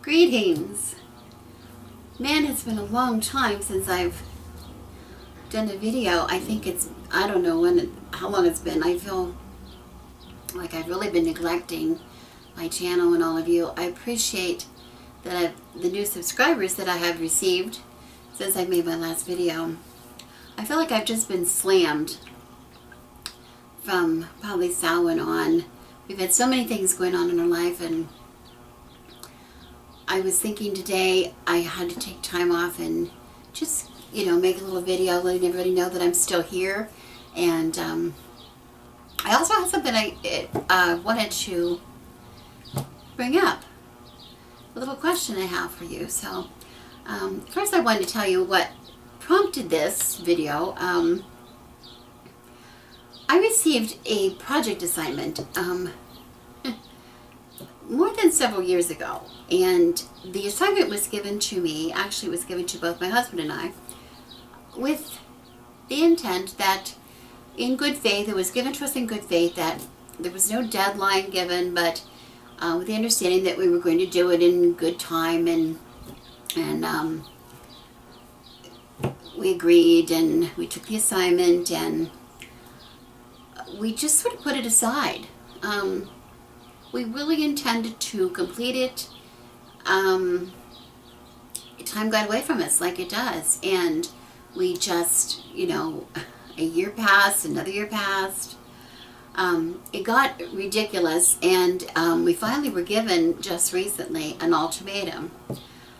Greetings! Man, it's been a long time since I've done a video. I don't know how long it's been. I feel like I've really been neglecting my channel and all of you. I appreciate that the new subscribers that I have received since I made my last video. I feel like I've just been slammed from probably Samhain on. We've had so many things going on in our life, and I was thinking today I had to take time off and just, make a little video letting everybody know that I'm still here. And I also have something I wanted to bring up, a little question I have for you. So first I wanted to tell you what prompted this video. I received a project assignment more than several years ago, and the assignment was given to me, actually it was given to both my husband and I, with the intent that in good faith, it was given to us in good faith, that there was no deadline given, but with the understanding that we were going to do it in good time, and we agreed, and we took the assignment, and we just sort of put it aside. We really intended to complete it. Time got away from us like it does, and we just, a year passed, another year passed. It got ridiculous, and we finally were given just recently an ultimatum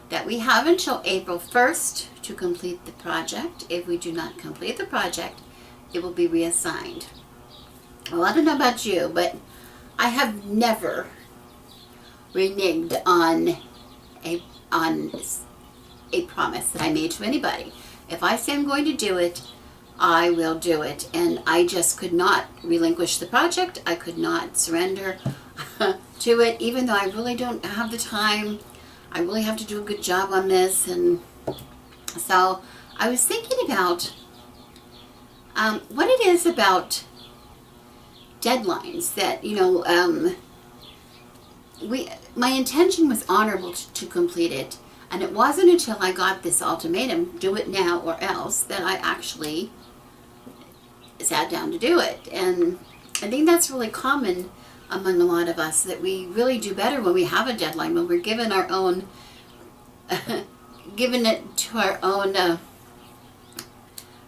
that we have until April 1st to complete the project. If we do not complete the project, it will be reassigned. Well, I don't know about you, but I have never reneged on a promise that I made to anybody. If I say I'm going to do it, I will do it. And I just could not relinquish the project. I could not surrender to it, even though I really don't have the time. I really have to do a good job on this. And so I was thinking about what it is about deadlines that, my intention was honorable to complete it, and it wasn't until I got this ultimatum, do it now or else, that I actually sat down to do it. And I think that's really common among a lot of us, that we really do better when we have a deadline, when we're given our own given it to our own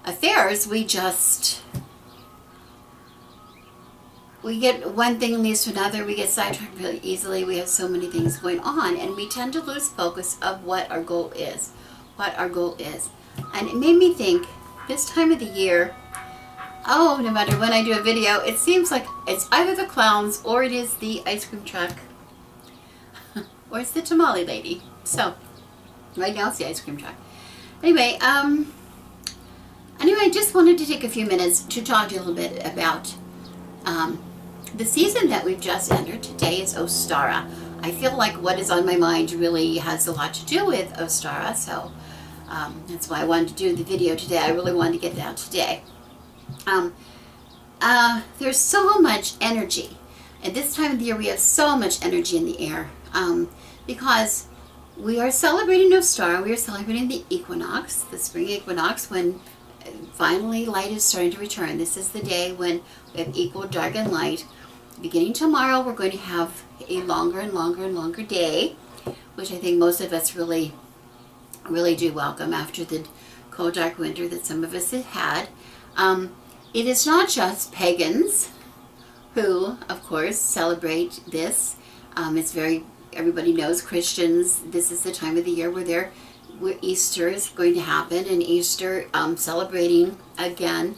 affairs. We get one thing leads to another. We get sidetracked really easily. We have so many things going on, and we tend to lose focus of what our goal is. And it made me think, this time of the year, no matter when I do a video, it seems like it's either the clowns, or it is the ice cream truck, or it's the tamale lady. So right now it's the ice cream truck. Anyway, I just wanted to take a few minutes to talk to you a little bit about the season that we've just entered. Today is Ostara. I feel like what is on my mind really has a lot to do with Ostara, so that's why I wanted to do the video today. I really wanted to get it out today. There's so much energy. At this time of the year, we have so much energy in the air because we are celebrating Ostara. We are celebrating the equinox, the spring equinox, when finally light is starting to return. This is the day when we have equal dark and light. Beginning tomorrow, we're going to have a longer and longer and longer day, which I think most of us really do welcome after the cold, dark winter that some of us have had. It is not just pagans who, of course, celebrate this. Everybody knows Christians. This is the time of the year where Easter is going to happen, and Easter celebrating again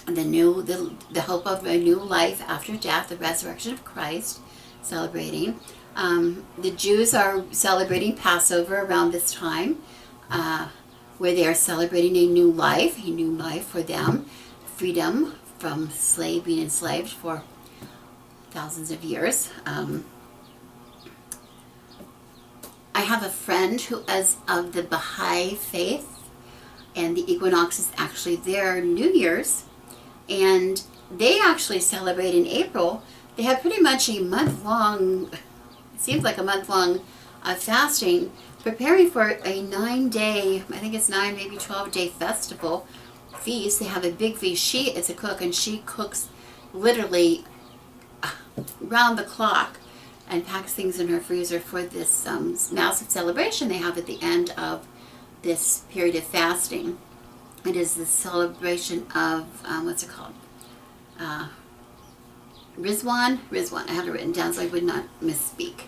the hope of a new life after death, the resurrection of Christ, celebrating. The Jews are celebrating Passover around this time, where they are celebrating a new life for them, freedom from being enslaved for thousands of years. I have a friend who is of the Baha'i faith, and the equinox is actually their New Year's, and they actually celebrate in April. They have pretty much a month-long it seems like a month-long fasting, preparing for a 9-day, I think it's 9, maybe 12-day festival feast. They have a big feast. She is a cook, and she cooks literally round the clock and packs things in her freezer for this massive celebration they have at the end of this period of fasting. It is the celebration of, what's it called? Rizwan. I have it written down so I would not misspeak.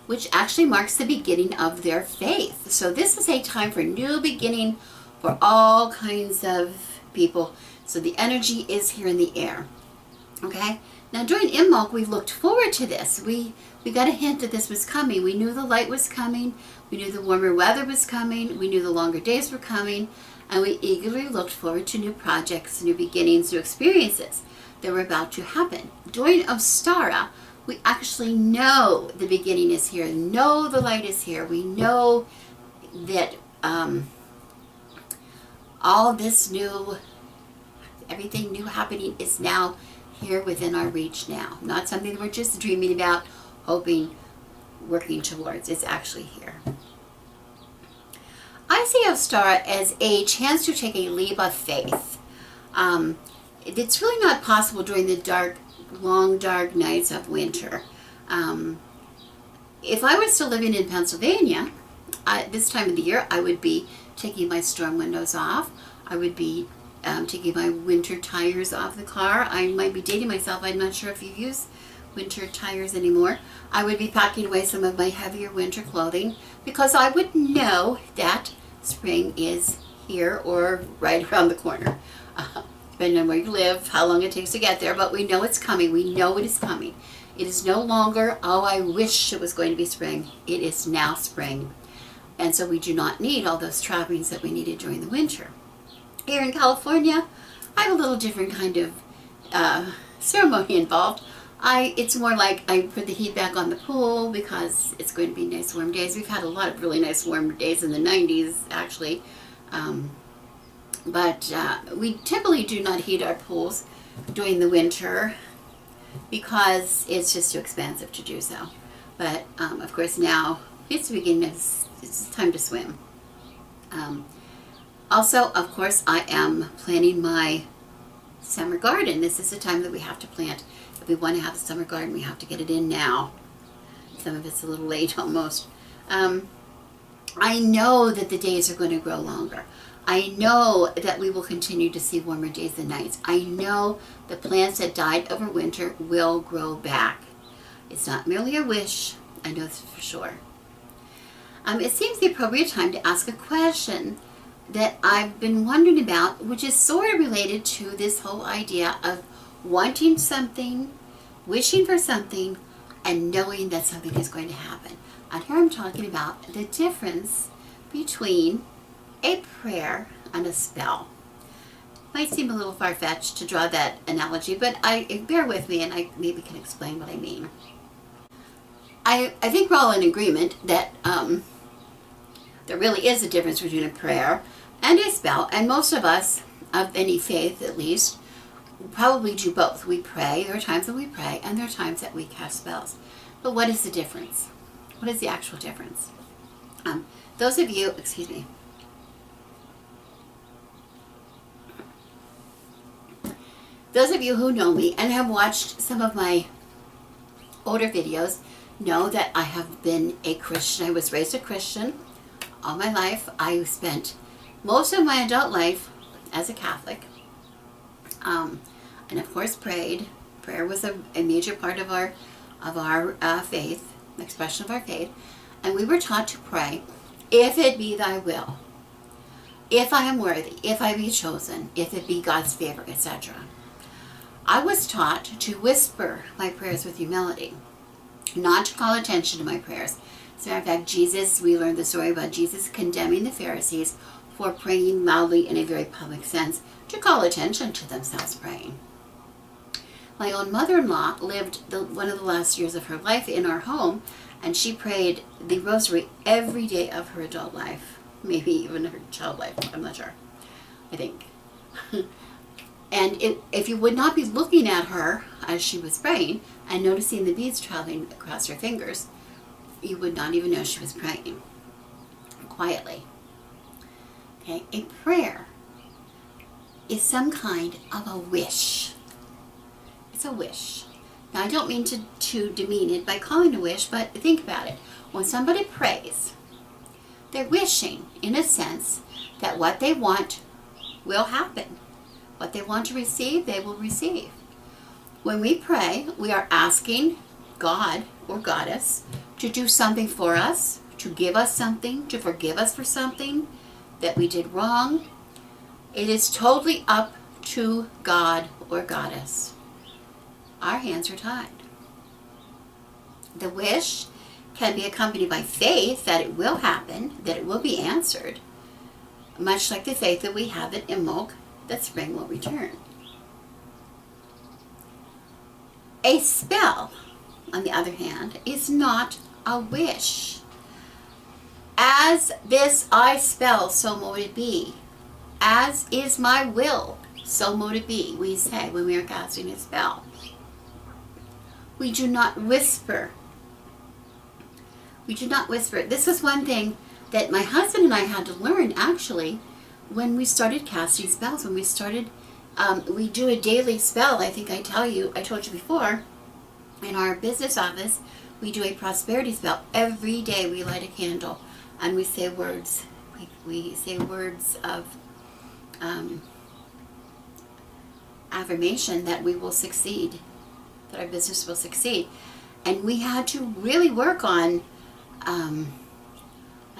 Which actually marks the beginning of their faith. So this is a time for new beginning for all kinds of people. So the energy is here in the air. Okay? Now during Imbolc, we looked forward to this. We got a hint that this was coming. We knew the light was coming. We knew the warmer weather was coming. We knew the longer days were coming. And we eagerly looked forward to new projects, new beginnings, new experiences that were about to happen. During Ostara, we actually know the beginning is here. Know the light is here. We know that all this new, everything new happening is now here within our reach now. Not something that we're just dreaming about, hoping, working towards. It's actually here. I see Ostara as a chance to take a leap of faith. It's really not possible during the long dark nights of winter. If I was still living in Pennsylvania, this time of the year, I would be taking my storm windows off. I would be taking my winter tires off the car. I might be dating myself. I'm not sure if you use winter tires anymore. I would be packing away some of my heavier winter clothing because I would know that spring is here or right around the corner. Depending on where you live, how long it takes to get there, but we know it's coming. We know it is coming. It is no longer, oh, I wish it was going to be spring. It is now spring. And so we do not need all those trappings that we needed during the winter. Here in California, I have a little different kind of ceremony involved. It's more like I put the heat back on the pool because it's going to be nice warm days. We've had a lot of really nice warm days in the 90s, actually. But we typically do not heat our pools during the winter because it's just too expensive to do so. But of course now it's the beginning of, it's time to swim. Also, of course, I am planting my summer garden. This is the time that we have to plant. If we want to have a summer garden, we have to get it in now. Some of it's a little late almost. I know that the days are going to grow longer. I know that we will continue to see warmer days and nights. I know the plants that died over winter will grow back. It's not merely a wish. I know this for sure. It seems the appropriate time to ask a question that I've been wondering about, which is sort of related to this whole idea of wanting something, wishing for something, and knowing that something is going to happen. And here I'm talking about the difference between a prayer and a spell. Might seem a little far-fetched to draw that analogy, but bear with me and I maybe can explain what I mean. I think we're all in agreement that there really is a difference between a prayer and a spell, and most of us, of any faith at least, probably do both. We pray, there are times that we pray, and there are times that we cast spells. But what is the difference? What is the actual difference? Those of you, excuse me, those of you who know me and have watched some of my older videos know that I have been a Christian. I was raised a Christian all my life. I spent most of my adult life as a Catholic, and of course prayed. Prayer was a major part of our faith, expression of our faith, and we were taught to pray, if it be thy will, if I am worthy, if I be chosen, if it be God's favor, etc. I was taught to whisper my prayers with humility, not to call attention to my prayers. As a matter of fact, Jesus, we learned the story about Jesus condemning the Pharisees for praying loudly in a very public sense to call attention to themselves praying. My own mother-in-law lived one of the last years of her life in our home, and she prayed the rosary every day of her adult life, maybe even her child life, I'm not sure, I think. And if you would not be looking at her as she was praying and noticing the beads traveling across her fingers, you would not even know she was praying quietly. Okay, a prayer is some kind of a wish. It's a wish. Now, I don't mean to demean it by calling it a wish, but think about it. When somebody prays, they're wishing, in a sense, that what they want will happen. What they want to receive, they will receive. When we pray, we are asking God or Goddess to do something for us, to give us something, to forgive us for something that we did wrong. It is totally up to God or Goddess. Our hands are tied. The wish can be accompanied by faith that it will happen, that it will be answered, much like the faith that we have at Imbolc, that spring will return. A spell, on the other hand, is not a wish. As this I spell, so mote it be. As is my will, so mote it be, we say when we are casting a spell. We do not whisper. We do not whisper. This is one thing that my husband and I had to learn, actually, when we started casting spells. When we started, we do a daily spell. I think I told you before, in our business office, we do a prosperity spell. Every day we light a candle and we say words. We say words of affirmation that we will succeed, that our business will succeed. And we had to really work on, I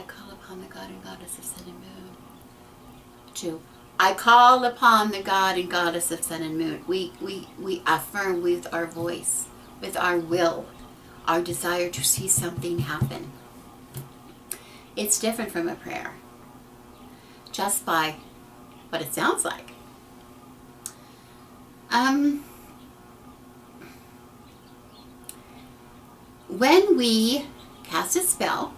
call upon the God and Goddess of Sun and Moon. I call upon the God and Goddess of Sun and Moon. We affirm with our voice, with our will, our desire to see something happen. It's different from a prayer, just by what it sounds like. When we cast a spell,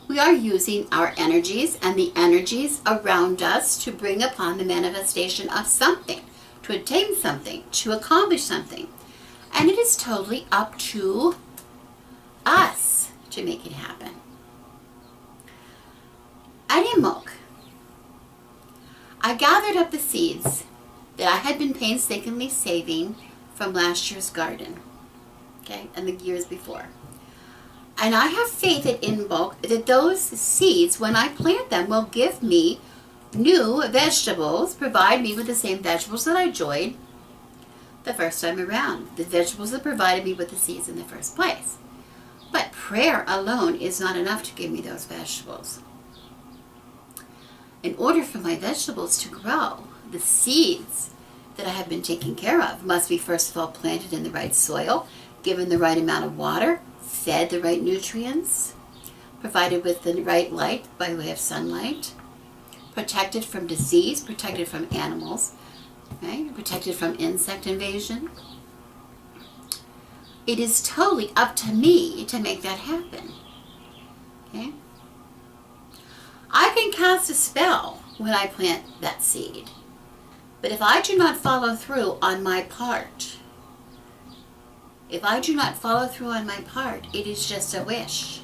we are using our energies and the energies around us to bring upon the manifestation of something, to attain something, to accomplish something. And it is totally up to us to make it happen. At Imbolc, I gathered up the seeds that I had been painstakingly saving from last year's garden, okay, and the years before. And I have faith at Imbolc that those seeds, when I plant them, will give me new vegetables, provide me with the same vegetables that I enjoyed the first time around, the vegetables that provided me with the seeds in the first place. But prayer alone is not enough to give me those vegetables. In order for my vegetables to grow, the seeds that I have been taking care of must be first of all planted in the right soil, given the right amount of water, fed the right nutrients, provided with the right light by way of sunlight, protected from disease, protected from animals, right? Protected from insect invasion. It is totally up to me to make that happen. Okay? I can cast a spell when I plant that seed. But if I do not follow through on my part, it is just a wish.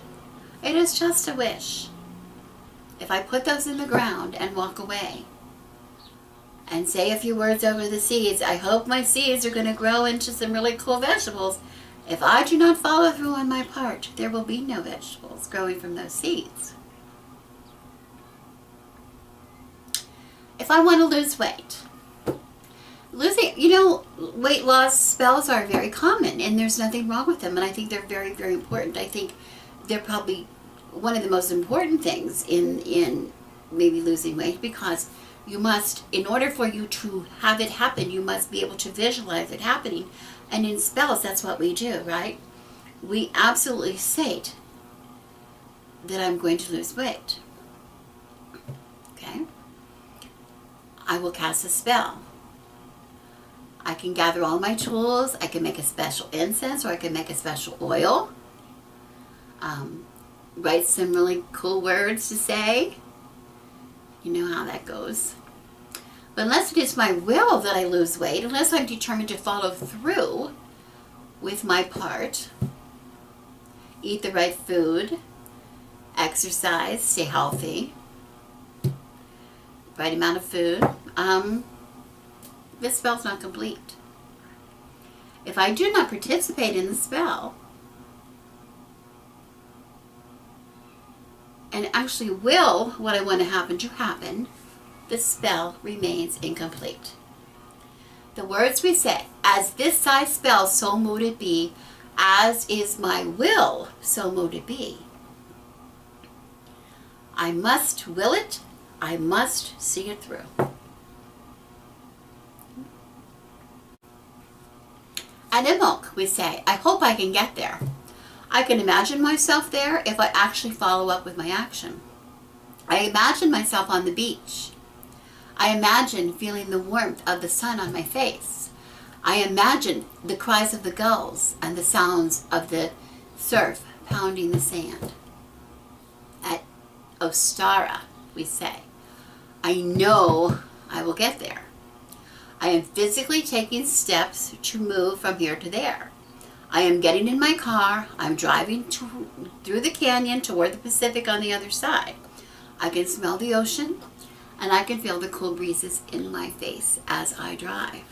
It is just a wish. If I put those in the ground and walk away and say a few words over the seeds, I hope my seeds are going to grow into some really cool vegetables. If I do not follow through on my part, there will be no vegetables growing from those seeds. If I want to lose weight, weight loss spells are very common and there's nothing wrong with them, and I think they're very, very important. I think they're probably one of the most important things in maybe losing weight, because you must, in order for you to have it happen, you must be able to visualize it happening. And in spells, that's what we do, right? We absolutely state that I'm going to lose weight. Okay? I will cast a spell. I can gather all my tools. I can make a special incense, or I can make a special oil. Write some really cool words to say. You know how that goes. But unless it is my will that I lose weight, unless I'm determined to follow through with my part, eat the right food, exercise, stay healthy, right amount of food, this spell's not complete. If I do not participate in the spell and actually will what I want to happen, the spell remains incomplete. The words we say, as this I spell, so mote it be, as is my will, so mote it be. I must will it, I must see it through. At Imbolc, we say, I hope I can get there. I can imagine myself there if I actually follow up with my action. I imagine myself on the beach. I imagine feeling the warmth of the sun on my face. I imagine the cries of the gulls and the sounds of the surf pounding the sand. At Ostara, we say, I know I will get there. I am physically taking steps to move from here to there. I am getting in my car. I'm driving through the canyon toward the Pacific on the other side. I can smell the ocean, and I can feel the cool breezes in my face as I drive.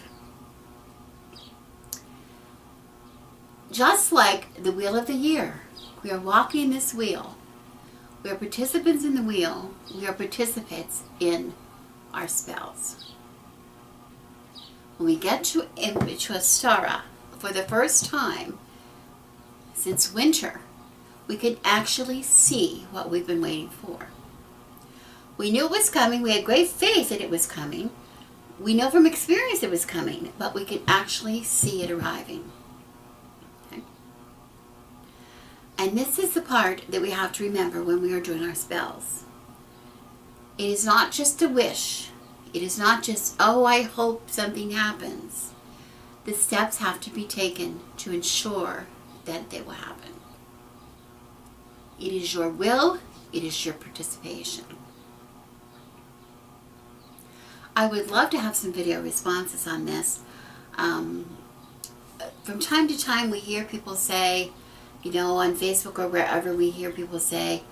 Just like the wheel of the year, we are walking this wheel. We are participants in the wheel. We are participants in our spells. When we get to Ostara for the first time since winter, we can actually see what we've been waiting for. We knew it was coming. We had great faith that it was coming. We know from experience it was coming, but we can actually see it arriving. Okay? And this is the part that we have to remember when we are doing our spells. It is not just a wish. It is not just, oh, I hope something happens. The steps have to be taken to ensure that they will happen. It is your will. It is your participation. I would love to have some video responses on this. From time to time we hear people say, you know, on Facebook or wherever we hear people say,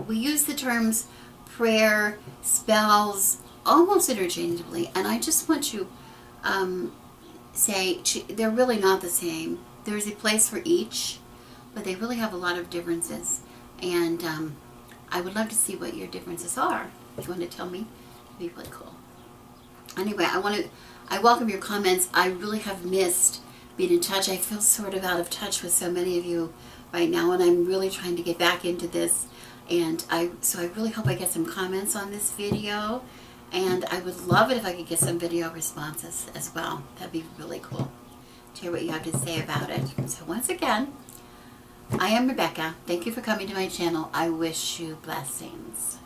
we use the terms prayer, spells, almost interchangeably. And I just want to say they're really not the same. There's a place for each, but they really have a lot of differences. And I would love to see what your differences are. If you want to tell me, it'd be really cool. Anyway, I welcome your comments. I really have missed being in touch. I feel sort of out of touch with so many of you right now, and I'm really trying to get back into this. And so I really hope I get some comments on this video, and I would love it if I could get some video responses as well. That'd be really cool to hear what you have to say about it. So once again, I am Rebecca. Thank you for coming to my channel. I wish you blessings.